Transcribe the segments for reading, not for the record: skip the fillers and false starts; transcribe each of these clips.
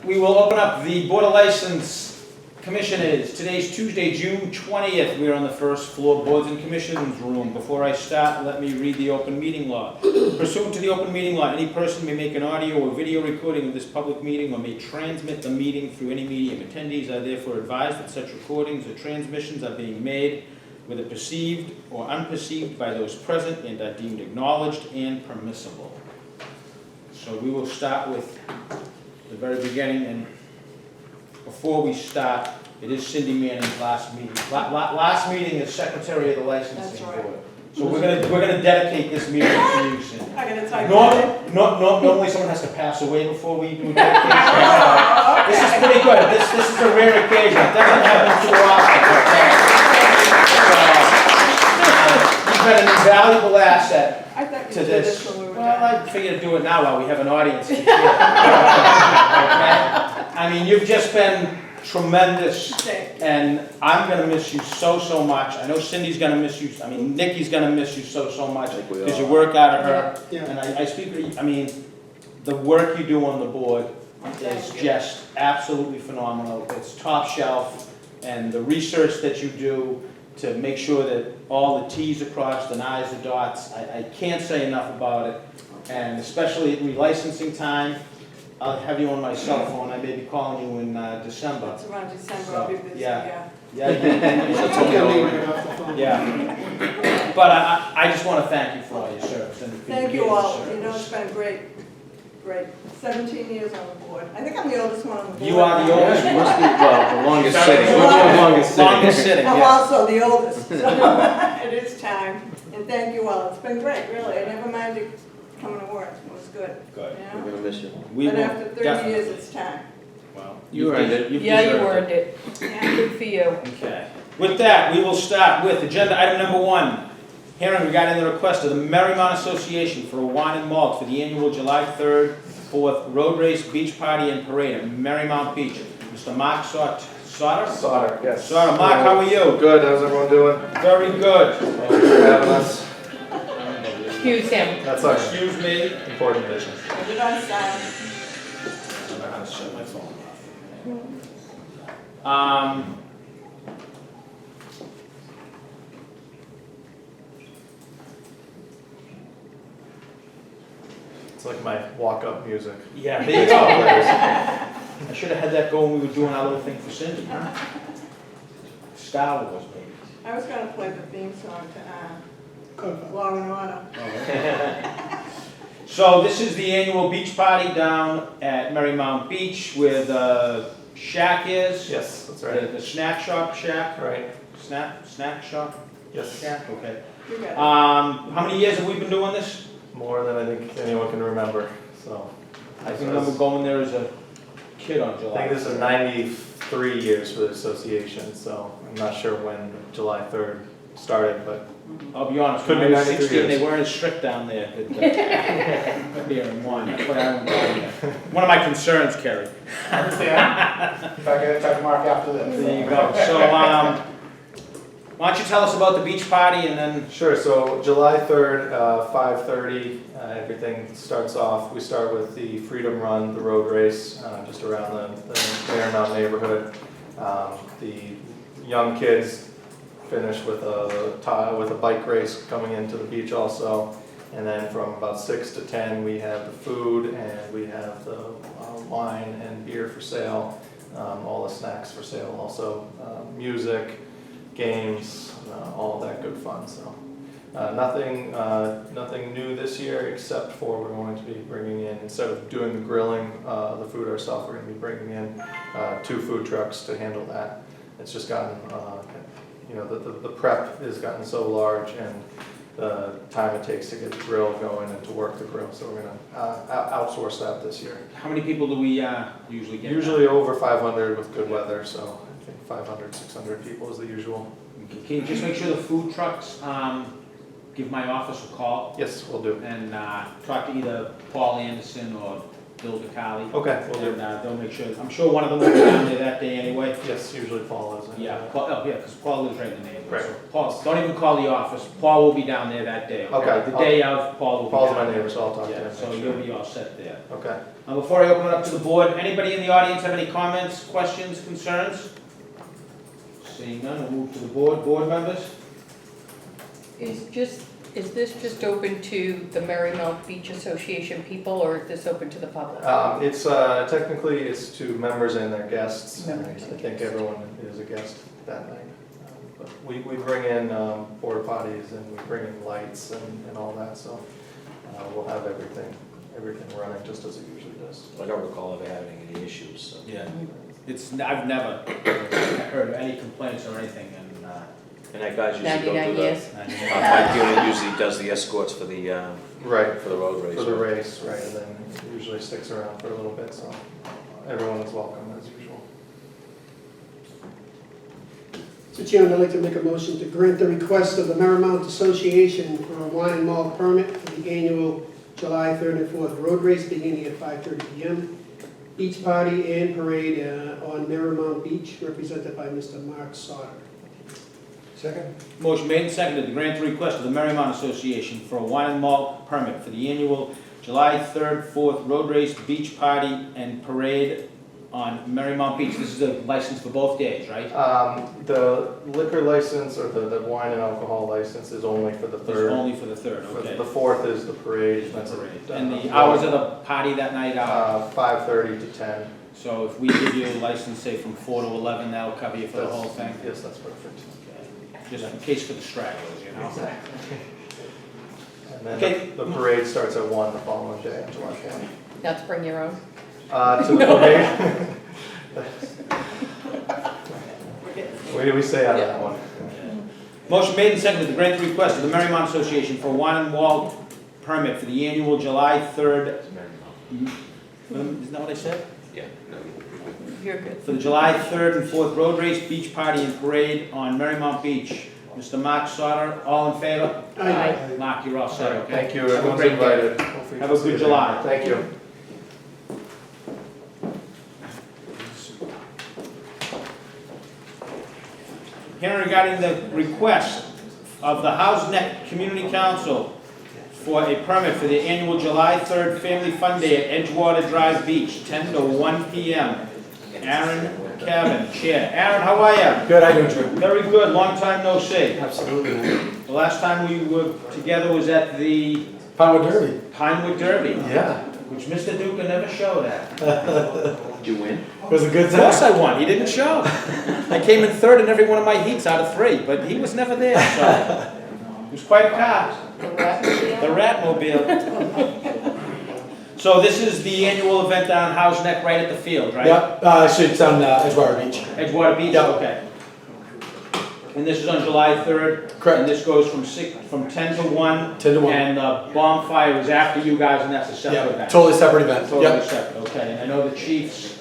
We will open up the Board of License Commissioners. Today's Tuesday, June 20th. We are on the first floor Boards and Commissioners room. Before I start, let me read the open meeting law. Pursuant to the open meeting law, any person may make an audio or video recording of this public meeting or may transmit the meeting through any medium. Attendees are therefore advised that such recordings or transmissions are being made, whether perceived or unperceived by those present, and are deemed acknowledged and permissible. So we will start with the very beginning, and before we start, it is Cindy Manning's last meeting. Last meeting as Secretary of the Licensing Board. So we're gonna dedicate this meeting to you, Cindy. I'm gonna type it. Normally someone has to pass away before we do dedication. This is pretty good. This is a rare occasion. It doesn't happen too often. You've been an invaluable asset to this. Well, I figured to do it now while we have an audience. Okay? I mean, you've just been tremendous, and I'm gonna miss you so much. I know Cindy's gonna miss you. I mean, Nikki's gonna miss you so much because you work out of her. Yeah. And I speak. I mean, the work you do on the board is just absolutely phenomenal. It's top shelf, and the research that you do to make sure that all the T's are crossed and I's are dots. I can't say enough about it, and especially at relicensing time. I'll have you on my cell phone. I may be calling you in December. It's around December, I'll be busy, yeah. yeah. Yeah. But I just want to thank you for all your service. And Thank you all, you know, it's been great, 17 years on the board. I think I'm the oldest one on the board. You are the oldest. You must be, well, the longest sitting. The Longest sitting, I'm yeah. also the oldest, so it is time. And thank you all, it's been great, really. I never minded coming to work, it was good. Good. Yeah? We're gonna miss you. We But will after 30 definitely- years, it's time. Well, You earned it. Yeah, you deserved earned it. Yeah. Good for you. Okay. With that, we will start with agenda item number 1. Hearing regarding the request of the Marymount Association for a wine and malt for the annual July 3rd, 4th Road Race, Beach Party, and Parade at Marymount Beach. Mr. Mark Sauter? Sauter, yes. Sauter, Mark, how are you? Good, how's everyone doing? Very good. Thank you for having us. Excuse him. That's our Excuse me. important business. Put it on silent. I don't know how to shut my phone off. It's like my walk-up music. Yeah, there you go. I should have had that going when we were doing our little thing for Cindy, huh? Star Wars, baby. I was gonna play the theme song to Law and Order. So this is the annual beach party down at Marymount Beach where the shack is. Yes, that's The right. the snack shop shack. Right, Snack shop yes. shack, okay. You got it. How many years have we been doing this? More than I think anyone can remember, so. I can remember going there as a kid on I July. think this is 93 years for the association, so I'm not sure when July 3rd started, but I'll be honest, Could when be I was 93 16, they years. weren't as strict down there. Beer and wine, that's what I remember. One of my concerns, Kerry. Understand? If I get to talk to Mark after this. There you go. So, why don't you tell us about the beach party and then, Sure, so July 3rd, 5:30, everything starts off. We start with the Freedom Run, the road race, just around the Marymount neighborhood. The young kids finish with a bike race coming into the beach also. And then from about 6 to 10, we have the food and we have the wine and beer for sale, all the snacks for sale also, music, games, all of that good fun. So nothing new this year except for we're going to be bringing in, instead of doing the grilling, the food ourselves, we're going to be bringing in 2 food trucks to handle that. It's just gotten, the prep has gotten so large and the time it takes to get the grill going and to work the grill. So we're going to outsource that this year. how many people do we usually get? Usually over 500 with good weather, so I think 500, 600 people is the usual. Can you just make sure the food trucks, give my office a call Yes, we'll do. and talk to either Paul Anderson or Bill DeCali. Okay, we'll do. And they'll make sure, I'm sure one of them will be down there that day anyway. Yes, usually Paul is. Yeah, Paul, oh, yeah, because Paul lives right in the neighborhood. Right. So Paul, don't even call the office, Paul will be down there that day, okay? Okay. The day of, Paul will be Paul's down my there. neighbor, so I'll talk to him. Yeah, so make you'll sure. be all set there. Okay. Before I open it up to the board, anybody in the audience have any comments, questions, concerns? Seeing none, we'll move to the board. Board members? Is this just open to the Marymount Beach Association people, or is this open to the public? It's, technically, it's to members and their guests. Members I and think guests. everyone is a guest that night. But we bring in porta potties and we bring in lights and all that, so we'll have everything running just as it usually does. I don't recall ever having any issues, so. Yeah. I've never heard of any complaints or anything, and, And that guy's usually go 99 to the, years. Mike Unit usually does the escorts for the, Right, for the road race. for the race, right, and then usually sticks around for a little bit, so everyone is welcome as usual. Mr. Chairman, I'd like to make a motion to grant the request of the Marymount Association for a wine and malt permit for the annual July 3rd and 4th road race beginning at 5:30 p.m. Beach party and parade on Marymount Beach, represented by Mr. Mark Sauter. Second? motion made and seconded to grant the request of the Marymount Association for a wine and malt permit for the annual July 3rd, 4th road race, beach party, and parade on Marymount Beach. This is a license for both days, right? The liquor license or the wine and alcohol license is only for the It's third. only for the 3rd, For okay. the 4th is the parade. That's it. And the hours of the party that night are, 5:30 to 10. so if we give you a license, say from 4 to 11, that'll cover you for the whole thing? Yes, that's perfect. Okay. Just in case for the stragglers, you know? And then Okay. the parade starts at 1 the following day, July 4th. Not to bring your own? To the parade. What did we say out of that one? Motion made and seconded to grant the request of the Marymount Association for a wine and malt permit for the annual July 3rd, isn't that what I said? Yeah, no. You're good. For the July 3rd and 4th road race, beach party, and parade on Marymount Beach. Mr. Mark Sauter, all in favor? Aye. Mark, you're all set, okay? Thank you, Have a everyone's great day. invited. Hopefully Have we'll a see good you July. there. Thank you. Hearing regarding the request of the House Neck Community Council for a permit for the annual July 3rd Family Fun Day at Edgewater Drive Beach, 10 to 1 p.m. Aaron Cavan, Chair. Aaron, how are you? Good, how you doing, Drew? Very good, long time no see. Absolutely. The last time we were together was at the Pinewood Derby? Pinewood Derby, Yeah. which Mr. Duca never showed at. Did you win? It was a good Of course time. I won, he didn't show. I came in 3rd in every one of my heats out of 3, but he was never there, so. It was quite a car. The Ratmobile. So this is the annual event down House Neck right at the field, right? Yep, it's on Edgewater Beach. Edgewater Beach, Yep. okay. And this is on July 3rd? Correct. And this goes from 10 to 1? 10 to 1. And the bonfire is after you guys, and that's a separate Yeah, event? totally separate event. Totally Yep. separate, okay. And I know the chiefs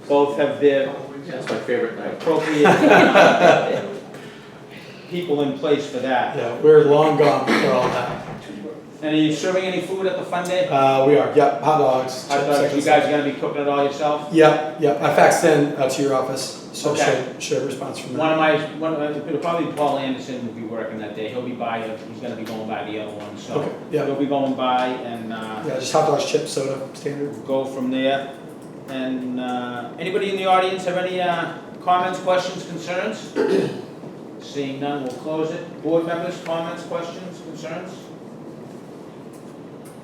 both have their That's my favorite night. appropriate people in place for that. Yeah, we're long gone for all that. And are you serving any food at the fun day? We are, yep, hot dogs. I thought chips, you guys are gonna be cooking it all yourself? Yep, yep, I faxed in to your office, so Okay. should have a response from One them. of my, it'll probably Paul Anderson will be working that day. He'll be by, he's gonna be going by the other one, so. Okay, yeah. He'll be going by and, Yeah, just hot dogs, chips, soda, standard. go from there. And, anybody in the audience have any, comments, questions, concerns? Seeing none, we'll close it. Board members, comments, questions, concerns?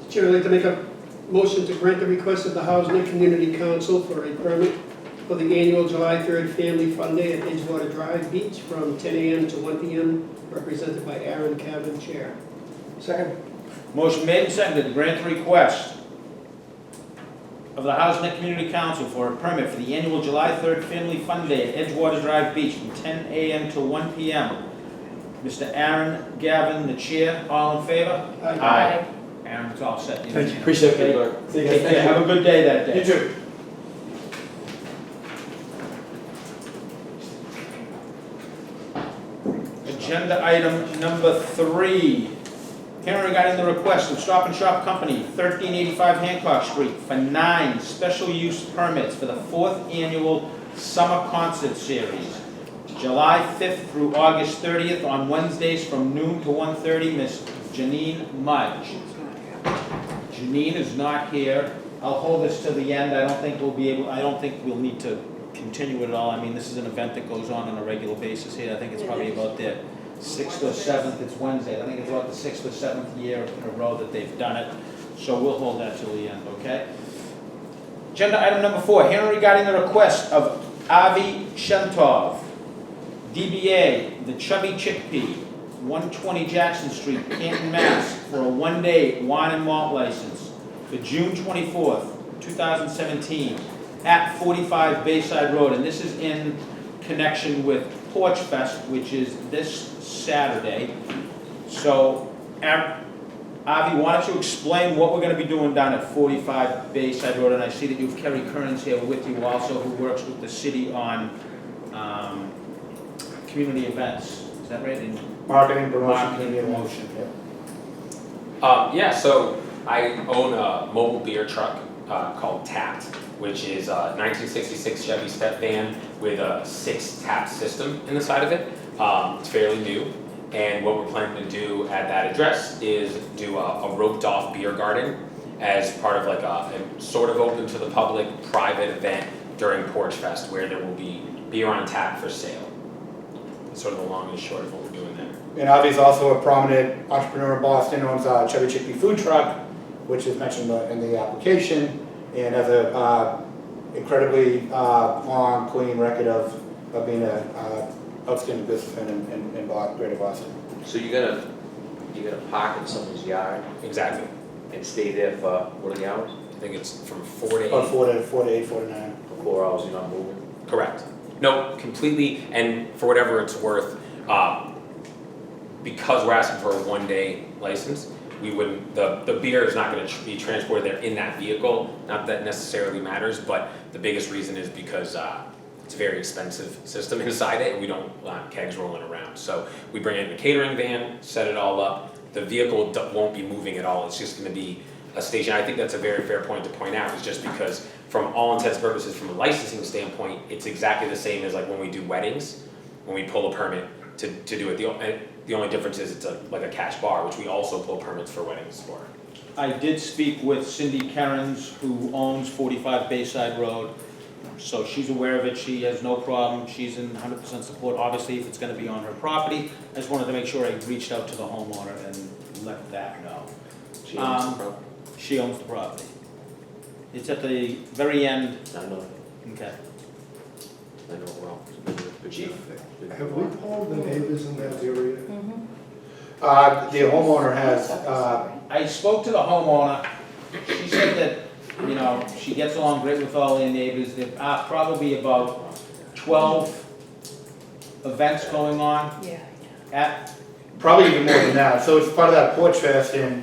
Chair, I'd like to make a motion to grant the request of the House Neck Community Council for a permit for the annual July 3rd Family Fun Day at Edgewater Drive Beach from 10 a.m. to 1 p.m., represented by Aaron Cavan, Chair. Second. Motion made and seconded to grant the request of the House Neck Community Council for a permit for the annual July 3rd Family Fun Day at Edgewater Drive Beach from 10 a.m. to 1 p.m. Mr. Aaron Gavin, the chair, all in favor? Aye. Aaron, it's all set. Thank you, appreciate it. Okay. See you guys. Take care. Have a good day that day. You too. Agenda item number 3. Hearing regarding the request of Stop and Shop Company, 1385 Hancock Street, for 9 special use permits for the 4th annual Summer Concert Series, July 5th through August 30th, on Wednesdays from noon to 1:30. Miss Janine Mudge. Janine is not here. I'll hold this to the end. I don't think we'll need to continue it all. I mean, this is an event that goes on a regular basis here. I think it's probably about their 6th or 7th, it's Wednesday. I think it's about the 6th or 7th year in a row that they've done it. So we'll hold that till the end, okay? Agenda item number 4, hearing regarding the request of Avi Shentov, DBA The Chubby Chickpea, 120 Jackson Street, Canton, Mass, for a 1-day wine and malt license for June 24th, 2017, at 45 Bayside Road. And this is in connection with Porch Fest, which is this Saturday. So, Avi, why don't you explain what we're going to be doing down at 45 Bayside Road? And I see that you have Kerry Kearns here with you also, who works with the city on community events. Is that right? Marketing, promotion, Marketing, community promotion. Yeah, so I own a mobile beer truck called Tapped, which is a 1966 Chevy step van with a 6-tap system in the side of it. It's fairly new, and what we're planning to do at that address is do a roped off beer garden as part of like a sort of open to the public private event during Porch Fest, where there will be beer on tap for sale. It's sort of the long and short of what we're doing there. And Avi's also a prominent entrepreneur in Boston, owns a Chubby Chickpea food truck, which is mentioned in the application, and has a incredibly long, clean record of being an outstanding businessman in Greater Boston. So you're gonna park in someone's yard Exactly. and stay there for, what are the hours? I think it's from 4 to 8. About 4 to 8, 4 to 9. For 4 hours, you're not moving? Correct. No, completely, and for whatever it's worth, because we're asking for a 1-day license, we wouldn't, the beer is not gonna be transported there in that vehicle. Not that necessarily matters, but the biggest reason is because it's a very expensive system inside it, and we don't want kegs rolling around. So we bring in a catering van, set it all up. The vehicle won't be moving at all, it's just gonna be a station. I think that's a very fair point to point out, is just because from all intents and purposes, from a licensing standpoint, it's exactly the same as like when we do weddings, when we pull a permit to do it. The only difference is it's like a cash bar, which we also pull permits for weddings for. I did speak with Cindy Kerrins, who owns 45 Bayside Road, so she's aware of it. She has no problem. She's in 100% support, obviously, if it's going to be on her property. I just wanted to make sure I reached out to the homeowner and let that know. She owns the property? She owns the property. It's at the very end. I know, Okay. I know it well. Chief, Have we polled the neighbors in that area? The homeowner has, I spoke to the homeowner. She said that, you know, she gets along great with all their neighbors. There are probably about 12 events going on Yeah. at, probably even more than that. So it's part of that Porch Fest, and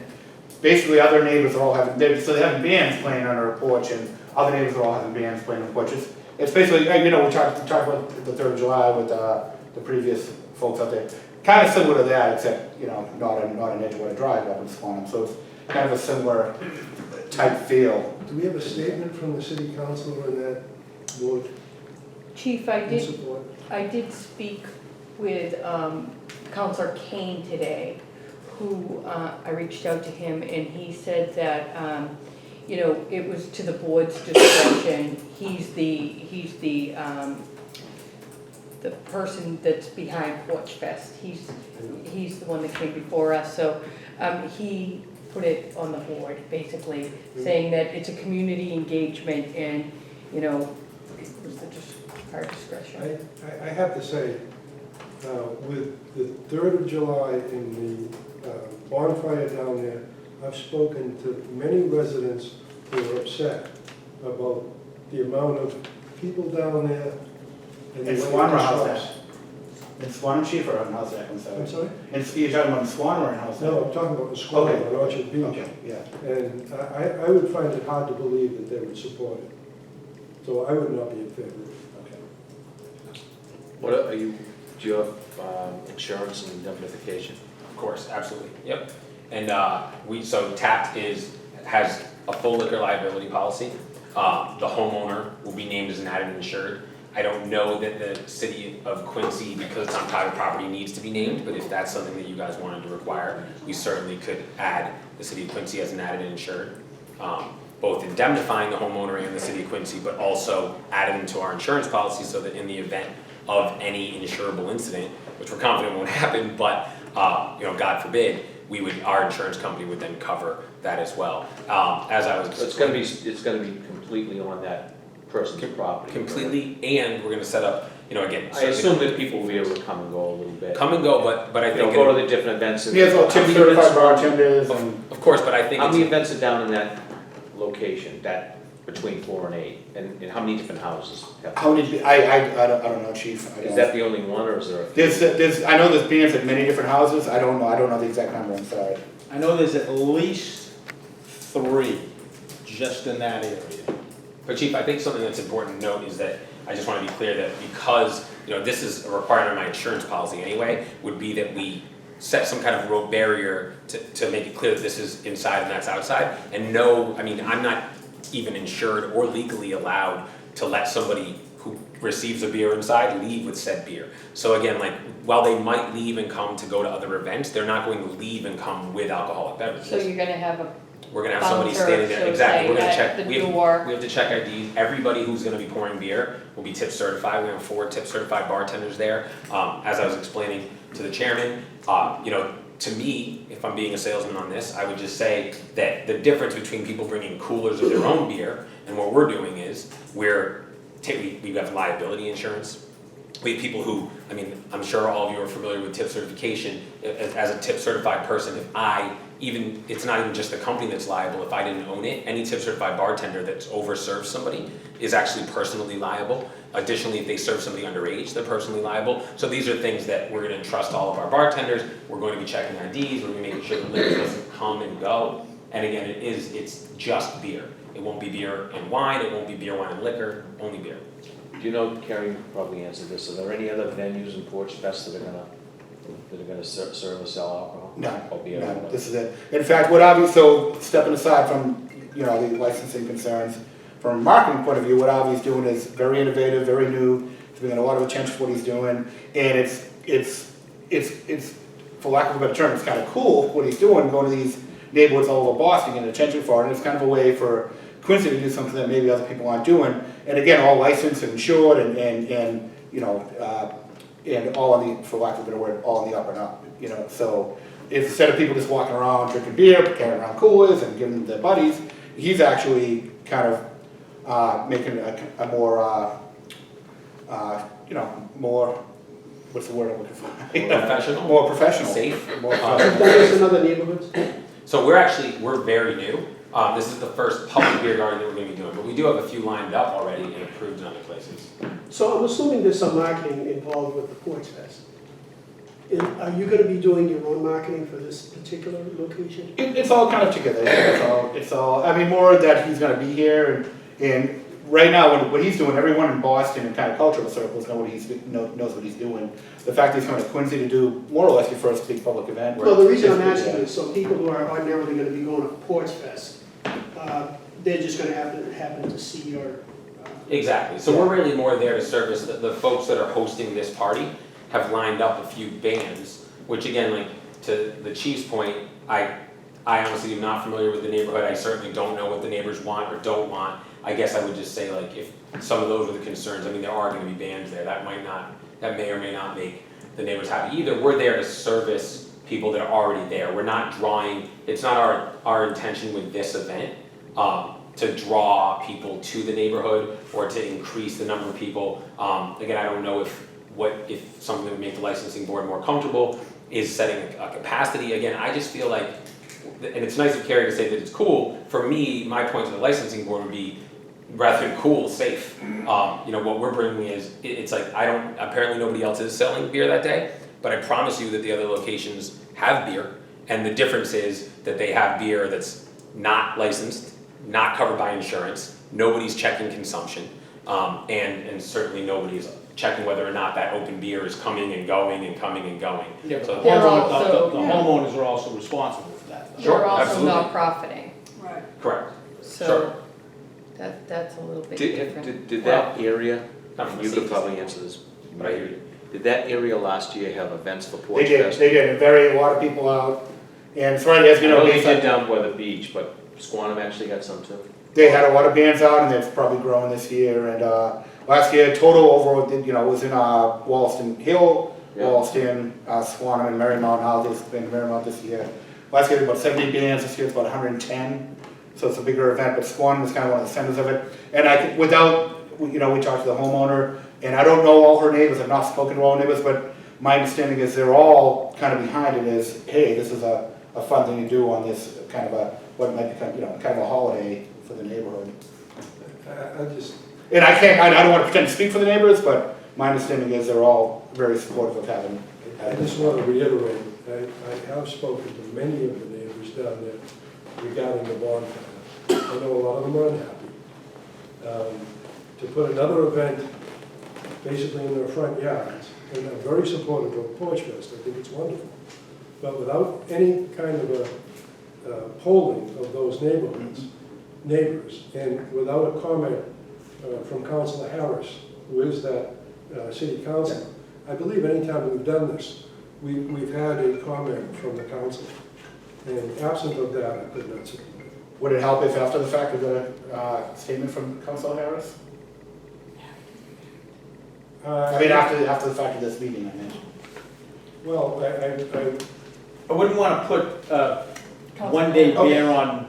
basically other neighbors are all having, so they have bands playing on our porch, and other neighbors are all having bands playing on porches. It's basically, you know, we talked about the 3rd of July with the previous folks out there. Kind of similar to that, except, you know, not an Edgewater Drive up in Swanham. So it's kind of a similar type feel. Do we have a statement from the city council on that board Chief, in support? I did speak with Counselor Kane today, who I reached out to him, and he said that, you know, it was to the board's discretion. He's the person that's behind Porch Fest. He's the one that came before us, so he put it on the board, basically, saying that it's a community engagement and, you know, it was just our discretion. I have to say, with the 3rd of July and the bonfire down there, I've spoken to many residents who are upset about the amount of people down there. And the In way it Swanham, how's disrupts. that? In Swanham, Chief, or how's that? I'm sorry. I'm sorry? And you're talking about Swanham or how's that? No, I'm talking about the square Okay. on Orchard Beach. Okay, yeah. And I would find it hard to believe that they would support it. So I would not be in favor of it. Okay. What do you have insurance and indemnification? Of course, absolutely, yep. And so Taft has a full liquor liability policy. The homeowner will be named as an added insured. I don't know that the city of Quincy, because it's on private property, needs to be named, but if that's something that you guys wanted to require, we certainly could add the city of Quincy as an added insured. Both indemnifying the homeowner and the city of Quincy, but also adding them to our insurance policy so that in the event of any insurable incident, which we're confident won't happen, but God forbid, our insurance company would then cover that as well. As I was It's gonna be completely on that person's property. completely, and we're gonna set up, again. I assume that people will be able to come and go a little bit. Come and go, but I think. Go to the different events. Yeah, so tip certified bartenders and. Of course, but I think How many it's, events are down in that location, that between 4 and 8? And how many different houses have? How many, I don't know, chief. I Is don't- that the only one, or is there a few? I know there's bands at many different houses, I don't know the exact number, I'm sorry. I know there's at least 3 just in that area. but Chief, I think something that's important to note is that I just wanna be clear that because, this is a requirement of my insurance policy anyway, would be that we set some kind of road barrier to make it clear that this is inside and that's outside. And I'm not even insured or legally allowed to let somebody who receives a beer inside leave with said beer. So again, while they might leave and come to go to other events, they're not going to leave and come with alcoholic beverages. So you're gonna have a We're gonna have somebody bouncer, standing there, so exactly, we're say gonna at check, the we door. have to check IDs, everybody who's gonna be pouring beer will be tip certified, we have 4 tip certified bartenders there. As I was explaining to the chairman, to me, if I'm being a salesman on this, I would just say that the difference between people bringing coolers of their own beer and what we're doing is, we have liability insurance. We have people who, I'm sure all of you are familiar with tip certification. As a tip certified person, it's not even just the company that's liable. If I didn't own it, any tip certified bartender that's overserved somebody is actually personally liable. Additionally, if they serve somebody underage, they're personally liable. So these are things that we're gonna entrust all of our bartenders. We're going to be checking IDs, we're gonna be making sure the liquor doesn't come and go. And again, it's just beer. It won't be beer and wine, it won't be beer, wine, and liquor, only beer. Do you know, Carrie, you probably answered this, are there any other venues in Porch Fest that are gonna serve or sell alcohol? Or beer? No, this is it. In fact, so stepping aside from, the licensing concerns, from a marketing point of view, what Avi's doing is very innovative, very new, he's bringing a lot of attention to what he's doing, and it's, for lack of a better term, it's kind of cool what he's doing, going to these neighborhoods all over Boston, getting attention for it, and it's kind of a way for Quincy to do something that maybe other people aren't doing, and again, all licensed and insured, and all on the, for lack of a better word, all on the up and up, so if instead of people just walking around drinking beer, carrying around coolers and giving them to their buddies, he's actually kind of making a more, more, what's the word I'm looking for? Professional? More professional. Safe? More Have professional. you done this in other neighborhoods? So we're very new. This is the first public beer garden that we're gonna be doing, but we do have a few lined up already and approved in other places. So I'm assuming there's some marketing involved with the Porch Fest. Are you gonna be doing your own marketing for this particular location? It's all kind of together, it's all, more that he's gonna be here, and right now, what he's doing, everyone in Boston and kind of cultural circles knows what he's doing. The fact that he's coming to Quincy to do more or less your first big public event. Well, the reason I'm asking is, so people who are ordinarily gonna be going to Porch Fest, they're just gonna happen to see your. Exactly, so we're really more there to service the folks that are hosting this party have lined up a few bands, which again, to the chief's point, I honestly am not familiar with the neighborhood, I certainly don't know what the neighbors want or don't want. I guess I would just say if some of those are the concerns, there are gonna be bands there, that may or may not make the neighbors happy either. We're there to service people that are already there, we're not drawing, it's not our intention with this event, to draw people to the neighborhood or to increase the number of people. Again, I don't know if something that would make the licensing board more comfortable is setting a capacity. Again, I just feel like, and it's nice of Carrie to say that it's cool, for me, my point to the licensing board would be, rather than cool, safe. What we're bringing is, apparently nobody else is selling beer that day, but I promise you that the other locations have beer, and the difference is that they have beer that's not licensed, not covered by insurance, nobody's checking consumption, and certainly nobody's checking whether or not that open beer is coming and going and coming and going. Yeah, but So- the They're also- homeowners are also responsible for that. that. though. Sure, They're also absolutely. not profiting, Right. Correct. so Sure. that's a little bit different. Did that area, Not from a you could safety probably answer this, But I hear you. did that area last year have events for They Porch did, Fest? they did, very, a lot of people out, and it's funny, as I you know, know they they did down by the beach, but Squantum actually had some too. They had a lot of bands out, and it's probably growing this year, and, last year, total overall, was in, Wallaston Hill, Yeah. Wallaston, Swanham, and Marymount Houses, been Marymount this year. Last year, about 70 bands, this year it's about 110, so it's a bigger event, but Swanham is kind of one of the centers of it. And we talked to the homeowner, and I don't know all her neighbors, I've not spoken to all her neighbors, but my understanding is they're all kind of behind it as, hey, this is a fun thing to do on this kind of a, what might become, kind of a holiday for the neighborhood. I just, And I don't want to pretend to speak for the neighbors, but my understanding is they're all very supportive of having. I just want to reiterate, I have spoken to many of the neighbors down there regarding the bonfire. I know a lot of them are unhappy. To put another event basically in their front yards, and I'm very supportive of Porch Fest, I think it's wonderful. But without any kind of a polling of those neighbors, and without a comment from Councilor Harris, who is that city council, I believe anytime we've done this, we've had a comment from the council. And absent of that, I could not support it. Would it help if after the fact we got a statement from Council Harris? I mean, after the fact of this meeting, I mean. Well, I wouldn't want to put one-day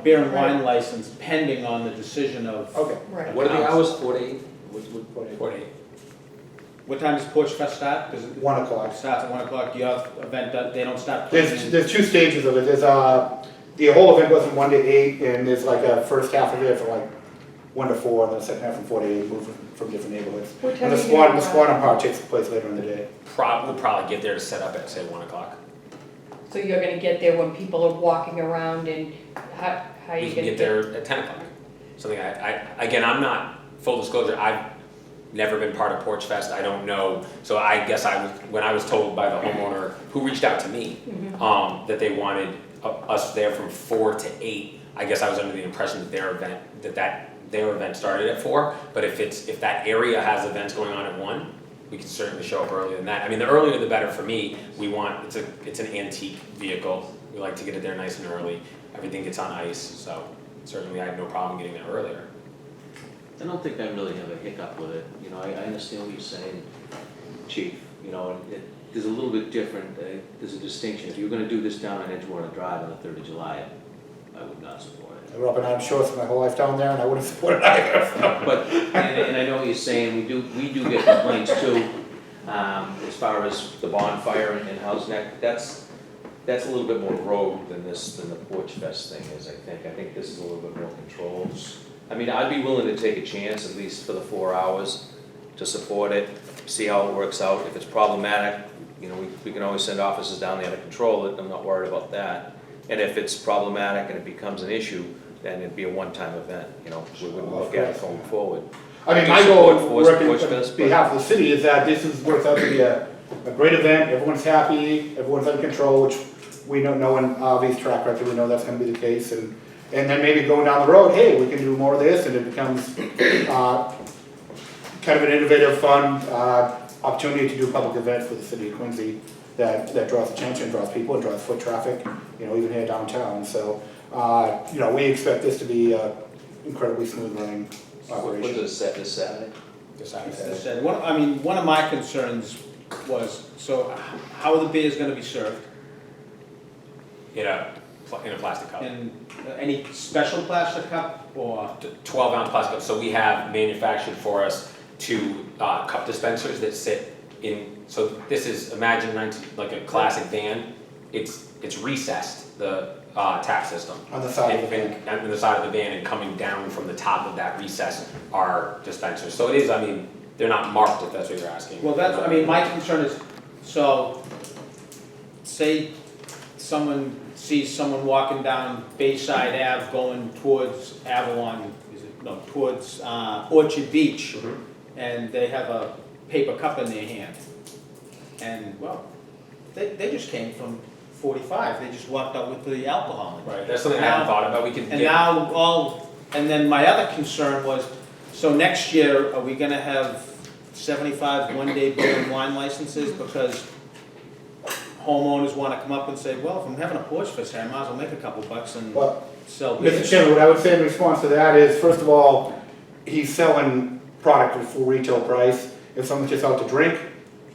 beer and wine license pending on the decision of. Okay. Right. What are the hours, 4 to 8? 48. What time does Porch Fest start? Does it 1 o'clock. starts at 1 o'clock? Do you have event that they don't start playing? There's two stages of it. There's, the whole event goes from 1 to 8, and there's like a first half of it from like 1 to 4, and then the second half from 4 to 8, moving from different neighborhoods. What time And the do you get squad part takes place later in the day. We'll probably get there to set up at, say, 1 o'clock. So you're gonna get there when people are walking around, and how are We you can gonna get there at 10 o'clock. Something again, I'm not, full disclosure, I've never been part of Porch Fest, I don't know. So I guess when I was told by the homeowner, who reached out to me, that they wanted us there from 4 to 8, I guess I was under the impression that their event started at 4, but if that area has events going on at 1, we can certainly show up earlier than that. I mean, the earlier the better for me. It's an antique vehicle, we like to get it there nice and early, everything gets on ice, so certainly I have no problem getting there earlier. I don't think I really have a hiccup with it, I understand what you're saying, Chief, there's a little bit different, there's a distinction. If you're gonna do this down on Edgewater Drive on the 3rd of July, I would not support it. I grew up in Iron Shores my whole life down there, and I wouldn't support it either. But, and I know what you're saying, we do get complaints too, as far as the bonfire and House Neck, that's a little bit more rogue than the Porch Fest thing is, I think. I think this is a little bit more controlled. I mean, I'd be willing to take a chance, at least for the 4 hours, to support it, see how it works out. If it's problematic, we can always send officers down there to control it, I'm not worried about that. And if it's problematic and it becomes an issue, then it'd be a one-time event, we wouldn't look at it going forward. I mean, Do my you goal, support working Porch on Fest? behalf of the city, is that this works out to be a great event, everyone's happy, everyone's under control, which we don't know in Avi's track record, we know that's gonna be the case, and then maybe going down the road, hey, we can do more of this, and it becomes kind of an innovative, fun opportunity to do public events for the city of Quincy that draws attention, draws people, and draws foot traffic, even here downtown. So, we expect this to be an incredibly smooth running operation. What's it set this Saturday? One of my concerns was, so how are the beers gonna be served? In a plastic cup. In any special plastic cup or? 12-ounce plastic cup. So we have manufactured for us 2 cup dispensers that sit in. So this is, imagine like a classic van. It's recessed, the tap system. On the side of the van. And on the side of the van, and coming down from the top of that recess are dispensers. So it is, they're not marked, if that's what you're asking. Well, my concern is, so, say someone sees someone walking down Bayside Ave going towards Avalon, towards Orchard Beach, and they have a paper cup in their hand. And, well, they just came from 45, they just walked out with the alcohol. Right, that's something I hadn't thought about, we could And get, now and then my other concern was, so next year, are we gonna have 75 one-day beer and wine licenses? Because homeowners wanna come up and say, well, if I'm having a porch fest here, I might as well make a couple bucks and Well, sell beer. Mr. Chairman, what I would say in response to that is, first of all, he's selling product at full retail price. If someone's just out to drink,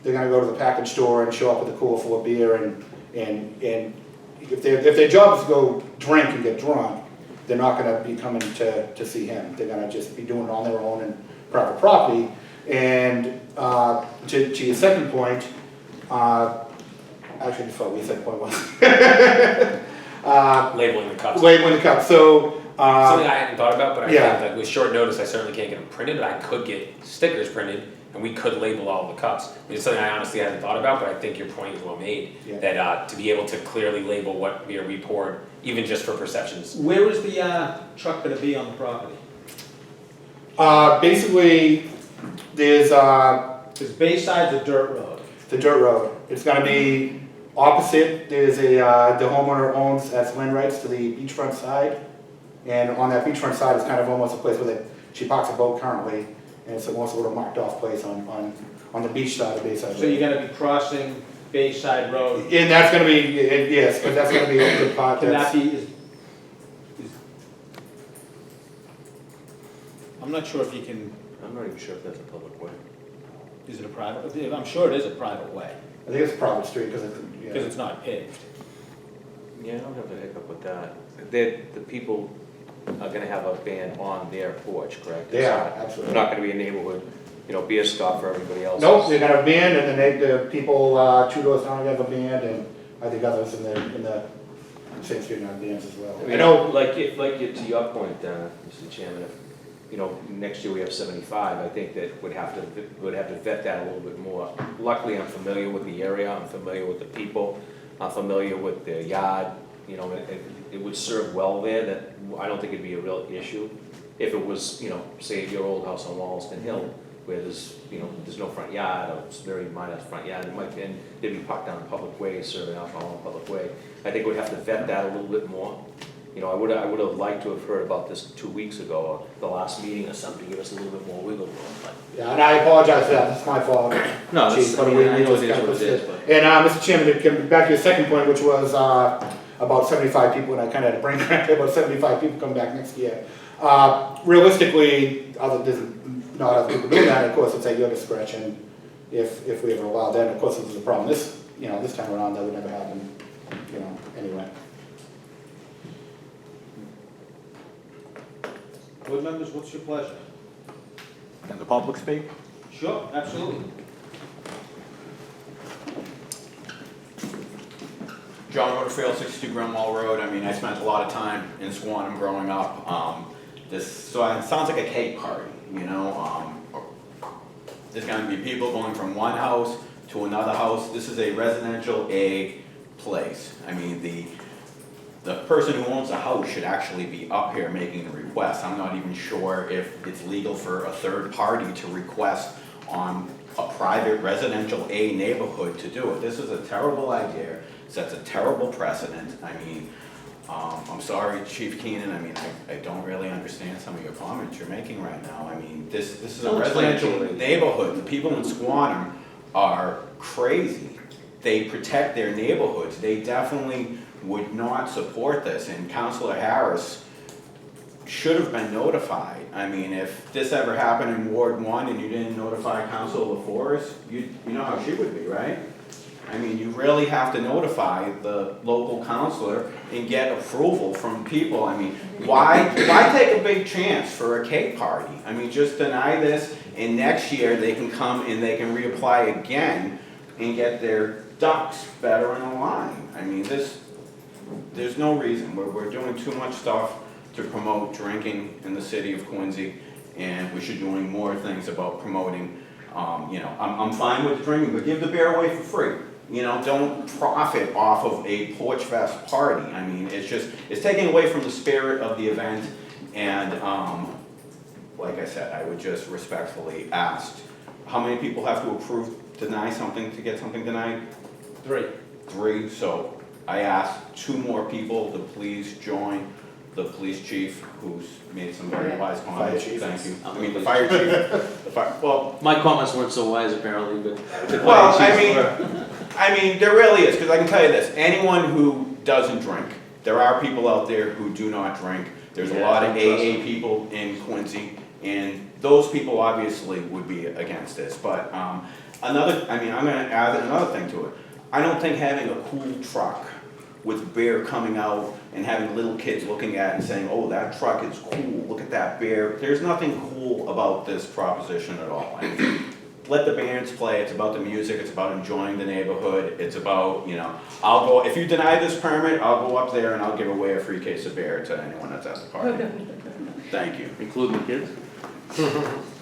they're gonna go to the package store and show up with a cooler full of beer and if their job is to go drink and get drunk, they're not gonna be coming to see him. They're gonna just be doing it on their own and private property. And to your second point, actually, I forgot what your second point was. labeling the cups. Labeling the cup, so. Something I hadn't thought about, but I yeah. think that with short notice, I certainly can't get them printed, but I could get stickers printed, and we could label all the cups. It's something I honestly hadn't thought about, but I think your point is well made, Yeah. that to be able to clearly label what beer we poured, even just for perceptions. Where is the truck gonna be on the property? Basically, there's Because Bayside's a dirt road. the dirt road. It's gonna be opposite, there's the homeowner owns, that's land rights to the beachfront side. And on that beachfront side is kind of almost a place where she parks a boat currently. And it's almost a little marked off place on the beach side of Bayside. So you're gonna be crossing Bayside Road. And that's gonna be, yes, but that's gonna be a good part Can that that's. be, I'm not sure if you can, I'm not even sure if that's a public way. is it a private, I'm sure it is a private way, I think it's a private street because it's, because yeah. it's not paved. Yeah, I don't have a hiccup with that. The people are gonna have a band on their porch, correct? They are, It's absolutely. not gonna be a neighborhood, beer stop for everybody else. Nope, they got a band and then the people, 2 doors down have a band and I think others in the same street have bands as well. I know, To your point, Mr. Chairman, if, next year we have 75, I think that would have to vet that a little bit more. Luckily, I'm familiar with the area, I'm familiar with the people, I'm familiar with their yard, it would serve well there, that I don't think it'd be a real issue. If it was, say your old house on Wallaston Hill, where there's no front yard, or it's very minor front yard, and they'd be parked down a public way, serving alcohol in a public way. I think we'd have to vet that a little bit more. I would have liked to have heard about this 2 weeks ago, or the last meeting or something, to give us a little bit more wiggle room, but. yeah, and I apologize for that, that's my fault. No, that's, Chief, but I we know just it is kinda what it is, pushed but. And, Mr. Chairman, to come back to your second point, which was, about 75 people, and I kinda had a brain cramp, about 75 people come back next year. Realistically, there's not other people doing that, of course, it's at your discretion if we ever allow that, and of course, if there's a problem this time around, that would never happen, anyway. Board members, what's your pleasure? Can the public speak? Sure, absolutely. John Rutherford, 62 Grimwell Road. I mean, I spent a lot of time in Swanham growing up. It sounds like a cake party, There's going to be people going from one house to another house. This is a residential egg place. I mean, the person who owns the house should actually be up here making the request. I'm not even sure if it's legal for a third party to request on a private residential A neighborhood to do it. This is a terrible idea, sets a terrible precedent. I mean, I'm sorry, Chief Keenan, I mean, I don't really understand some of your comments you're making right now. I mean, this is a residential neighborhood. The people in Squantum are crazy. They protect their neighborhoods. They definitely would not support this, and Councilor Harris should have been notified. I mean, if this ever happened in Ward 1 and you didn't notify Councilor LaForest, you know how she would be, right? I mean, you really have to notify the local councilor and get approval from people. I mean, why take a big chance for a cake party? I mean, just deny this, and next year they can come and they can reapply again and get their ducks better in a line. I mean, there's no reason. We're doing too much stuff to promote drinking in the city of Quincy, and we should be doing more things about promoting, I'm fine with drinking, but give the beer away for free. Don't profit off of a Porch Fest party. I mean, it's taking away from the spirit of the event, and like I said, I would just respectfully ask, how many people have to deny something to get something denied? 3. 3, so I asked 2 more people to please join the police chief, who's made some very wise comments. Fire chief. Thank you. I mean, the fire chief, well, My comments weren't so wise apparently, but. the well, fire chiefs were. I mean, there really is, because I can tell you this, anyone who doesn't drink, there are people out there who do not drink. There's a Yeah, lot of I don't trust AA people in Quincy, and those people obviously would be against this. But I'm gonna add another thing to it. I don't think having a cool truck with beer coming out and having little kids looking at it and saying, oh, that truck is cool, look at that beer. There's nothing cool about this proposition at all. I mean, let the bands play, it's about the music, it's about enjoying the neighborhood, it's about, if you deny this permit, I'll go up there and I'll give away a free case of beer to anyone that's at the party. Thank you. Including the kids?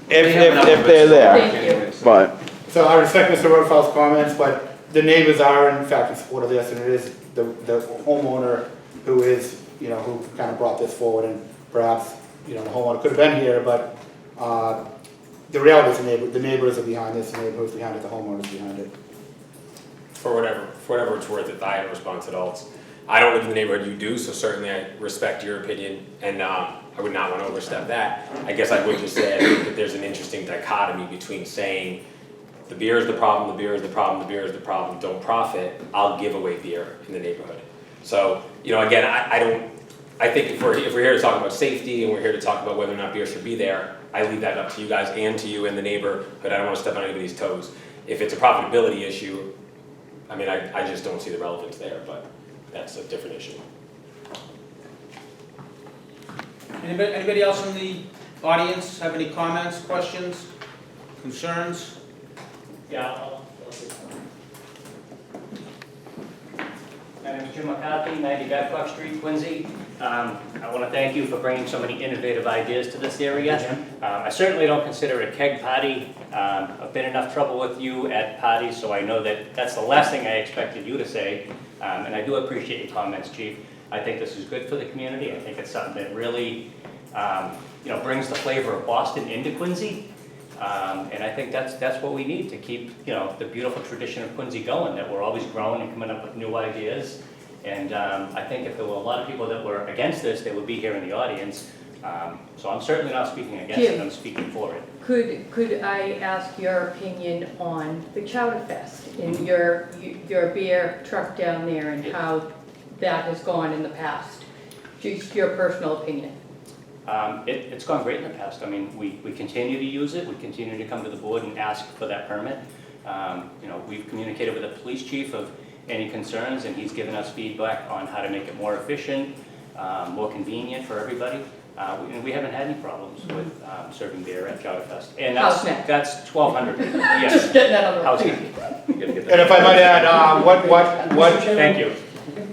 If they're there. Thank you. But, So I respect Mr. Rotfall's comments, but the neighbors are in fact in support of this, and it is the homeowner who is, who kind of brought this forward, and perhaps, the homeowner could have been here, but, the reality is the neighbors are behind this, the neighborhood's behind it, the homeowner's behind it. For whatever it's worth, if I have a response at all, I don't live in the neighborhood you do, so certainly I respect your opinion, and I would not want to overstep that. I guess I would just say, I think that there's an interesting dichotomy between saying, the beer is the problem, the beer is the problem, the beer is the problem, don't profit, I'll give away beer in the neighborhood. So, again, I think if we're here to talk about safety and we're here to talk about whether or not beer should be there, I leave that up to you guys and to you and the neighbor, but I don't want to step on anybody's toes. If it's a profitability issue, I just don't see the relevance there, but that's a different issue. Anybody else in the audience have any comments, questions, concerns? Yeah, I'll take one. My name is Jim McCarthy, 90 Babcock Street, Quincy. I want to thank you for bringing so many innovative ideas to this area. I certainly don't consider it a keg party. I've been in enough trouble with you at parties, so I know that that's the last thing I expected you to say. And I do appreciate your comments, Chief. I think this is good for the community. I think it's something that really, brings the flavor of Boston into Quincy. And I think that's what we need to keep, the beautiful tradition of Quincy going, that we're always growing and coming up with new ideas. And I think if there were a lot of people that were against this, they would be here in the audience. So I'm certainly not speaking against it, I'm speaking for it. Could I ask your opinion on the Chowder Fest and your beer truck down there and how that has gone in the past? Just your personal opinion. It's gone great in the past. I mean, we continue to use it. We continue to come to the board and ask for that permit. We've communicated with the police chief of any concerns, and he's given us feedback on how to make it more efficient, more convenient for everybody. We haven't had any problems with serving beer at Chowder Fest. And that's 1,200. Yes. Just getting that on the House record. And if I might add, what? Thank you.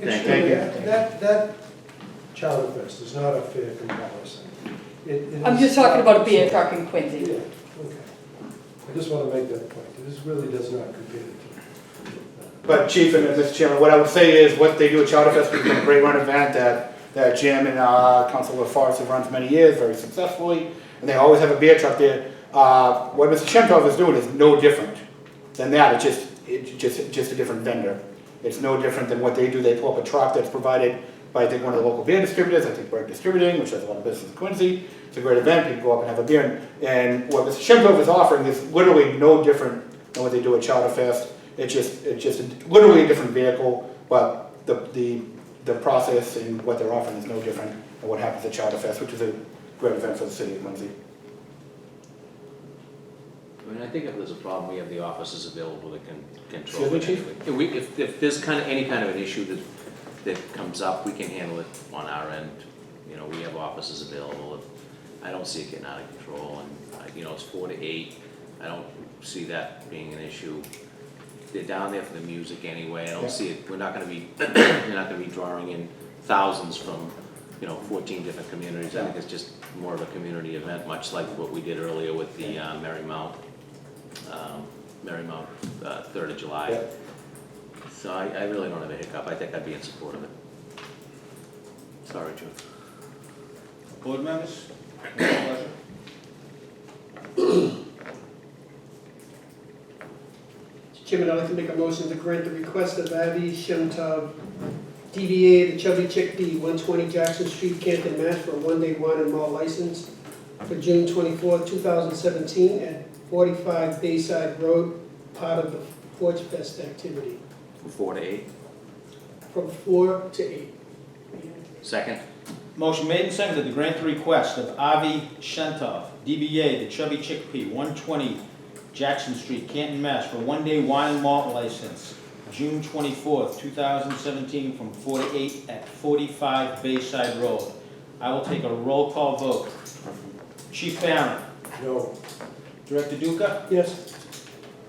Thank you. That Chowder Fest is not a fair comparison. I'm just talking about a beer truck in Quincy. Yeah, okay. I just want to make that point. This really does not compare to. But Chief and Mr. Chairman, what I would say is what they do at Chowder Fest is a great run event that Jim and Councilor Forrest have run for many years, very successfully, and they always have a beer truck there. What Mr. Chimtov is doing is no different than that. It's just a different vendor. It's no different than what they do. They pull up a truck that's provided by, I think, one of the local beer distributors. I think Burke Distributing, which has a lot of business in Quincy. It's a great event. People go up and have a beer. And what Mr. Chimtov is offering is literally no different than what they do at Chowder Fest. It's just literally a different vehicle, but the process and what they're offering is no different than what happens at Chowder Fest, which is a great event for the city of Quincy. I think if there's a problem, we have the officers available that can control Excuse me, it. Chief? If there's any kind of an issue that comes up, we can handle it on our end. We have officers available. I don't see it getting out of control, and it's 4 to 8. I don't see that being an issue. They're down there for the music anyway. I don't see it. We're not going to be you're not going to be drawing in thousands from 14 different communities. I think it's just more of a community event, much like what we did earlier with the Marymount 3rd of July. Yeah. So I really don't have a hiccup. I think I'd be in support of it. Sorry, Joe. Board members? Pleasure. Chairman, I'd like to make a motion to grant the request of Avi Shemtov DBA The Chubby Chickpea, 120 Jackson Street, Canton, Mass. For a one-day wine and malt license for June 24, 2017 at 45 Bayside Road, part of the Porch Fest activity, From 4 to 8. from 4 to 8. Second? Motion made and seconded to grant the request of Avi Shentov, DBA The Chubby Chickpea, 120 Jackson Street, Canton, Mass. For a one-day wine and malt license, June 24th, 2017, from 4 to 8 at 45 Bayside Road. I will take a roll call vote. Chief Barron, No. Director Duca, Yes.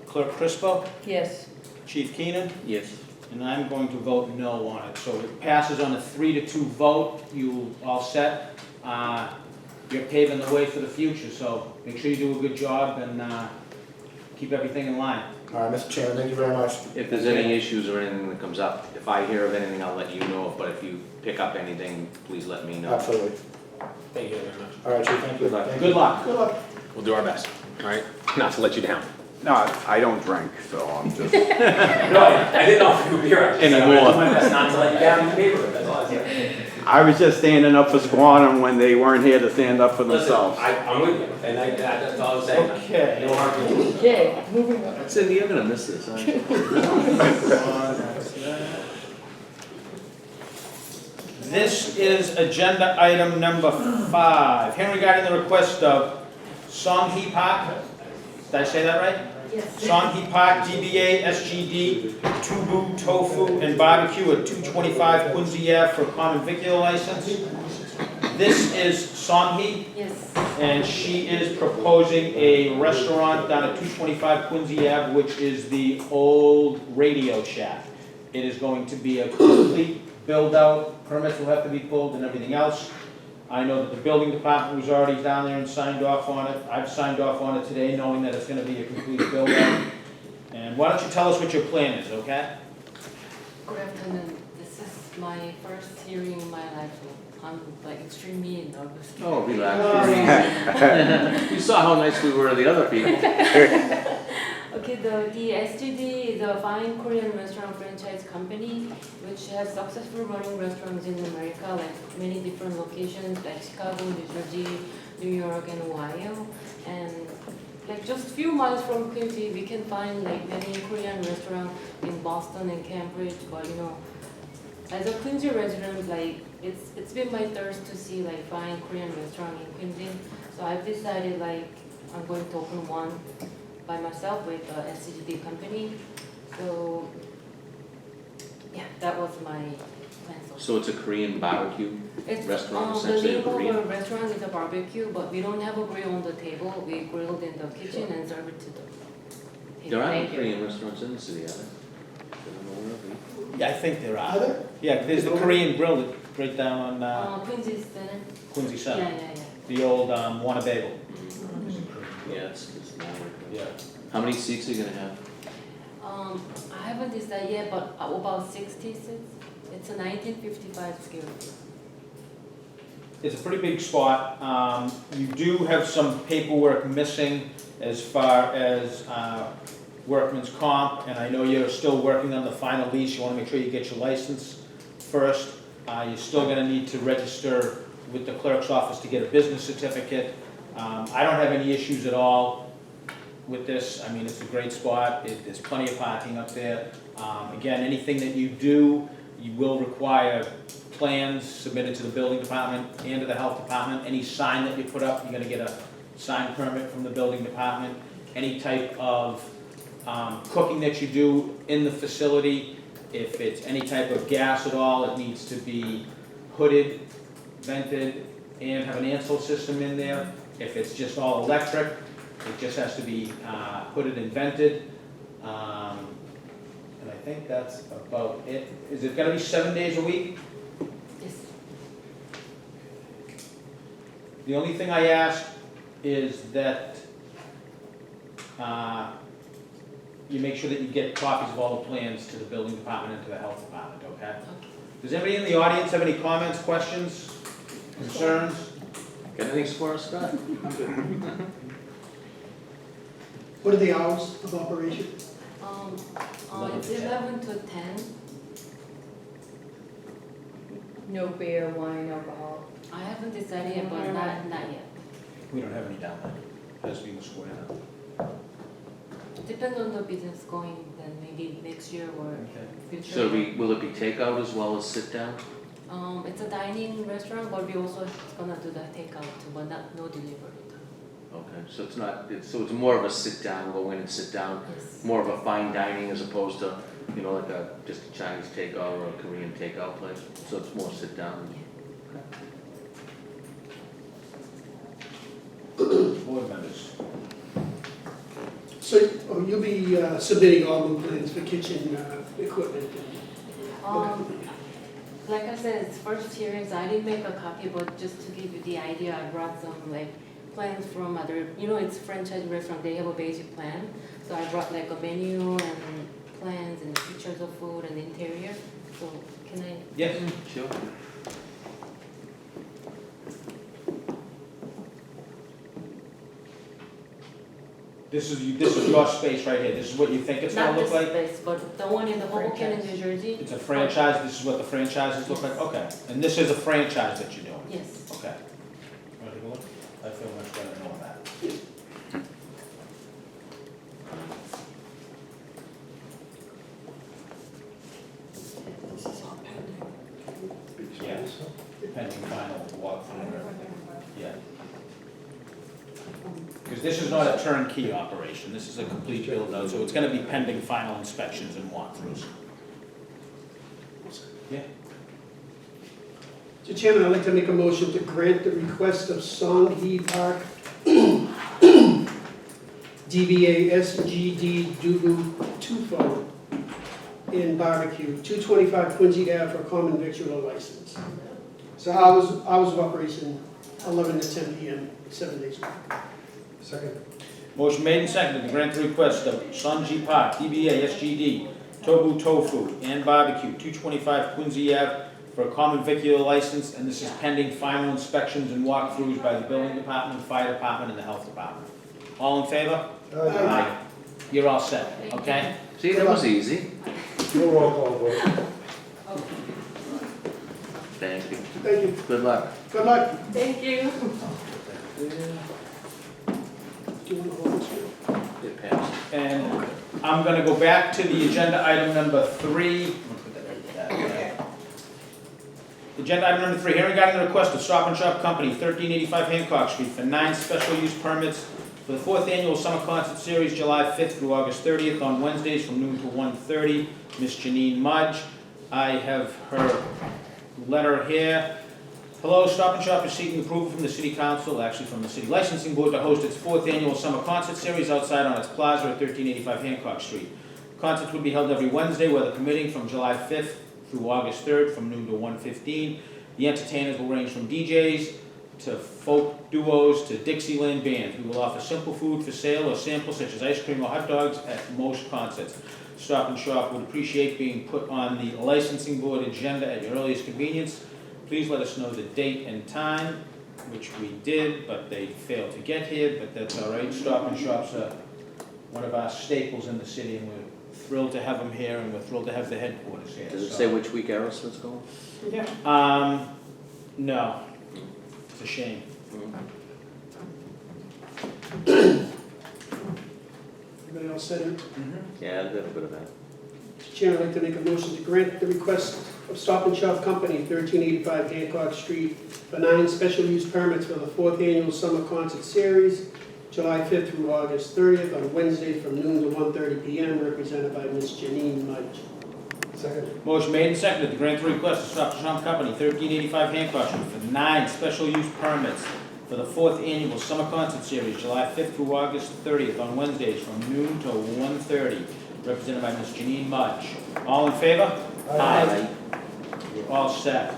Clerk Crispo, Yes. Chief Keenan, Yes. and I'm going to vote no on it. So it passes on a 3-2 vote. You all set? You're paving the way for the future, so make sure you do a good job and keep everything in line. All right, Mr. Chairman, thank you very much. If there's any issues or anything that comes up, if I hear of anything, I'll let you know, but if you pick up anything, please let me know. Absolutely. Thank you very much. All right, Chief, thank you. Good luck. Thank you. Good luck. Good luck. We'll do our best, all right? Not to let you down. No, I don't drink, so I'm just. No, I didn't offer you a beer. Anymore. I do my best not to let you down in the neighborhood, that's all I was saying. I was just standing up for Squantum when they weren't here to stand up for themselves. Listen, I'm with you, and that's all I was saying. Okay. No hard feelings. Okay, moving on. Cindy, you're gonna miss this, aren't you? This is agenda item number 5. Hearing regarding the request of Song Hee Park. Did I say that right? Yes. Song Hee Park, DBA SGD, Tubu Tofu and Barbecue at 225 Quincy Ave for a common vicular license. This is Song Hee, Yes. and she is proposing a restaurant down at 225 Quincy Ave, which is the old Radio Shack. It is going to be a complete build-out, permits will have to be pulled and everything else. I know that the building department was already down there and signed off on it. I've signed off on it today, knowing that it's gonna be a complete build-out. And why don't you tell us what your plan is, okay? Good afternoon. This is my first hearing in my life. So I'm like extremely nervous. Oh, relax. You saw how nice we were to the other people. Okay, the SGD is a fine Korean restaurant franchise company which has successful running restaurants in America, like many different locations like Chicago, New Jersey, New York, and Ohio. And like just few miles from Quincy, we can find like many Korean restaurants in Boston and Cambridge. But you know, as a Quincy resident, like it's been my thirst to see like fine Korean restaurant in Quincy. So I've decided like I'm going to open one by myself with the SCGD company. So yeah, that was my plan. So it's a Korean barbecue It's, restaurant, the essentially a name of Korean? the restaurant is a barbecue, but we don't have a grill on the table. We grilled in the kitchen and serve it to the table. There are Thank you. Korean restaurants in the city, are there? I don't know where of them. Yeah, I think there Are are. there? Yeah, there's the Korean Grill that right down on Quincy's Center. Quincy Yeah, Center. yeah. The old Wanna Bagel. Yeah, it's not Yeah. How many seats are you gonna have? I haven't decided yet, but about 60 seats. It's a 1955 scale. It's a pretty big spot. You do have some paperwork missing as far as workman's comp, and I know you're still working on the final lease. You want to make sure you get your license first. You're still going to need to register with the clerk's office to get a business certificate. I don't have any issues at all with this. I mean, it's a great spot. There's plenty of parking up there. Again, anything that you do, you will require plans submitted to the building department and to the health department. Any sign that you put up, you're gonna get a sign permit from the building department. Any type of cooking that you do in the facility, if it's any type of gas at all, it needs to be hooded, vented, and have an ancillary system in there. If it's just all electric, it just has to be hooded and vented. And I think that's about it. Is it gonna be 7 days a week? Yes. The only thing I ask is that you make sure that you get copies of all the plans to the building department and to the health department, okay? Does anybody in the audience have any comments, questions, concerns? Got anything for us, Scott? What are the hours of operation? 11 It's to 10. 11 to 10. No beer, wine, alcohol. I haven't decided yet, but not yet. We don't have any down there. Has to be in the square now. Depends on the business going, then maybe next year or future. So will it be takeout as well as sit down? It's a dining restaurant, but we also gonna do the takeout too, but no delivery. Okay, so it's more of a sit down, go in and sit down, Yes. more of a fine dining as opposed to, like just a Chinese takeout or a Korean takeout place, so it's more sit down. Board members. So you'll be submitting all new plans for kitchen equipment? Like I said, it's first hearing, so I didn't make a copy, but just to give you the idea, I brought some plans from other, it's franchise restaurant, they have a basic plan. So I brought a menu and plans and pictures of food and interior. So can I? Yes. Sure. This is your space right here. This is what you think it's gonna Not look this like? space, but the one in the Hoboken in New Jersey. It's a franchise, this is what the franchises look like? Okay. And this is a franchise that you're doing? Yes. Okay. Want to take a look? I feel much better knowing that. This is all pending. Yeah. Pending final walkthrough and everything. Yeah. Because this is not a turnkey operation, this is a complete build out, so it's gonna be pending final inspections and walkthroughs. Yeah. Mr. Chairman, I'd like to make a motion to grant the request of Song Hee Park, DBA SGD Dugu Tufo in Barbecue, 225 Quincy Ave for a common victualler license. So hours of operation, 11 to 10 p.m., 7 days a week. Second. Motion made and seconded to grant the request of Sunji Park, DBA SGD, Tobu Tofu and Barbecue, 225 Quincy Ave, for a common vicular license, and this is pending final inspections and walkthroughs by the building department, fire department, and the health department. All in favor? Aye. You're all set, okay? See, that was easy. No roll call vote. Thank you. Thank you. Good luck. Good luck. Thank you. Do you want to hold this one? It passed. And I'm gonna go back to the agenda item number 3. I'm gonna put that right there. Agenda item number 3, hearing regarding the request of Stop and Shop Company, 1385 Hancock Street, for 9 special use permits for the 4th annual summer concert series, July 5th through August 30th, on Wednesdays from noon to 1:30. Miss Janine Mudge. I have her letter here. Hello, Stop and Shop is seeking approval from the City Council, actually from the City Licensing Board, to host its 4th annual summer concert series outside on its plaza at 1385 Hancock Street. Concerts will be held every Wednesday, weather permitting, from July 5th through August 3rd, from noon to 1:15. The entertainers will range from DJs to folk duos to Dixieland bands. We will offer simple food for sale or samples such as ice cream or hot dogs at most concerts. Stop and Shop would appreciate being put on the licensing board agenda at your earliest convenience. Please let us know the date and time, which we did, but they failed to get here, but that's all right. Stop and Shop's one of our staples in the city, and we're thrilled to have them here, and we're thrilled to have the headquarters here. Does it so- say which week Aerosmith's going? No. It's a shame. Everybody else set in? Yeah, a little bit of that. Mr. Chairman, I'd like to make a motion to grant the request of Stop and Shop Company, 1385 Hancock Street, for 9 special use permits for the 4th annual summer concert series, July 5th through August 30th, on Wednesday from noon to 1:30 p.m., represented by Ms. Janine Mudge. Second. Motion made and seconded to grant the request of Stop and Shop Company, 1385 Hancock Street, for 9 special use permits for the 4th annual summer concert series, July 5th through August 30th, on Wednesdays from noon to 1:30, represented by Ms. Janine Mudge. All in favor? Aye. You're all set.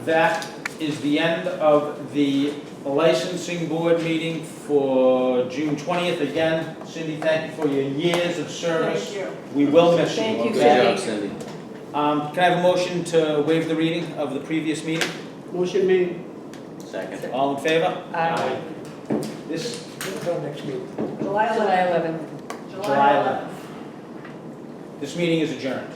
That is the end of the licensing board meeting for June 20th. Again, Cindy, thank you for your years of service. Thank you. We will miss you, Thank you, okay? Good job, Cindy. Can I have a motion to waive the reading of the previous meeting? Motion made. Second. All in favor? Aye. This, When's our next meeting? July July 11th. 11th. July 11th. This meeting is adjourned.